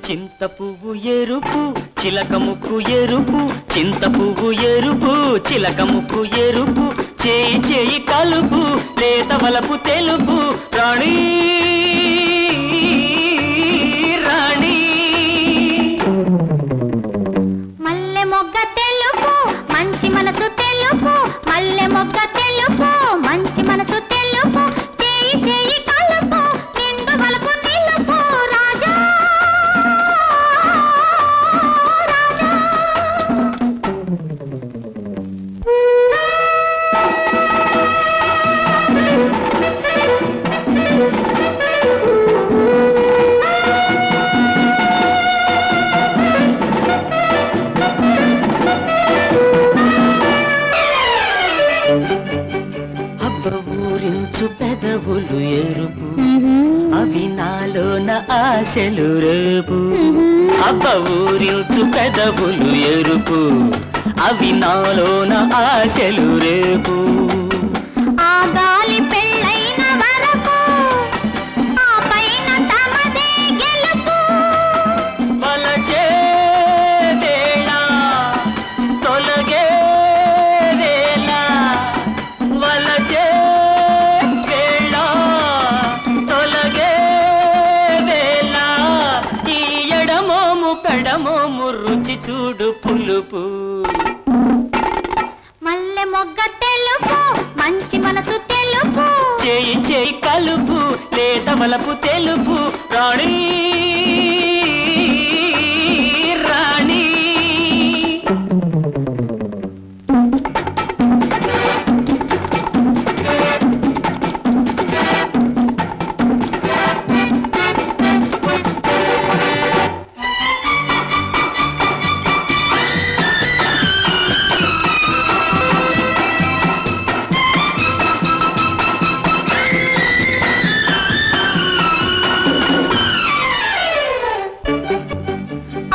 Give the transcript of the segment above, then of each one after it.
చింత పువ్వు ఎరుపు చిలక ముక్కు ఎరుపు, చింత పువ్వు ఎరుపు చిలక ముక్కు ఎరుపు, చేయి చేయి కలుపు లేత వలపు తెలుపు, రాణి రాణి. మల్లె మొగ్గ తెలుపు మంచి మనసు తెలుపు, మల్లె మొగ్గ తెలుపు మంచి మనసు తెలుపు, చేయి చేయి కలుపు నిండు వలపు నిలుపు, రాజా ఊరించు పెదవులు ఎరుపు, అవి నాలోన ఆశలు రేపు. అబ్బ ఊరించు పెదవులు ఎరుపు, అవి నాలోన ఆశలు రేపు. ఆ గాలి పెళ్ళైన వరకు ఆ పైన తమదే గెలుపు, వలచే వేళ తొలగే వేళ, వలచే వేళ తొలగే వేళ, ఈ ఎడమోము పెడమోము రుచి చూడు పులుపు. మల్లె మొగ్గ తెలుపు మంచి మనసు తెలుపు, చేయి చేయి కలుపు లేత వలపు తెలుపు, రాణి రాణి.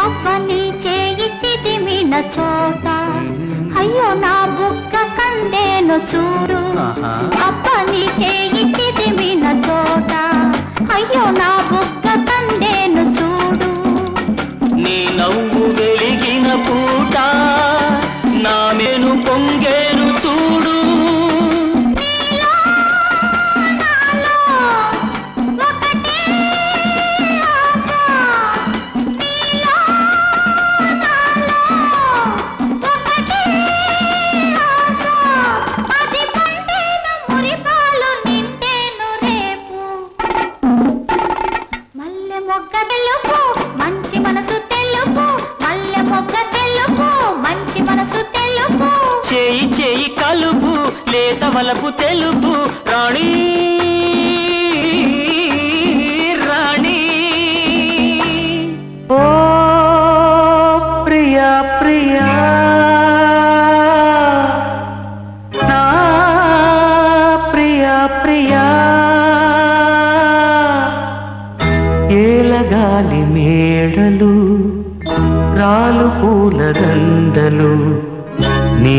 అవ్వని చేయి చిదిమిన చోట అయ్యో నా బుగ్గ కందేను చూడు, అవ్వని చేయి చిదిమిన చోట అయ్యో నా బుగ్గ కందేను చూడు. నీ నవ్వు వెలిగిన పూట నా మెను పొంగేను చూడు. నీలో నాలో ఒకటే ఆశ, నీలో నాలో ఒకటే ఆశ, అది పండేను మురిపాలు నిండేను రేపు. మల్లె మొగ్గ తెలుపు మంచి మనసు తెలుపు, మల్లె మొగ్గ తెలుపు మంచి మనసు తెలుపు, చేయి చేయి కలుపు లేత వలపు తెలుపు, రాణి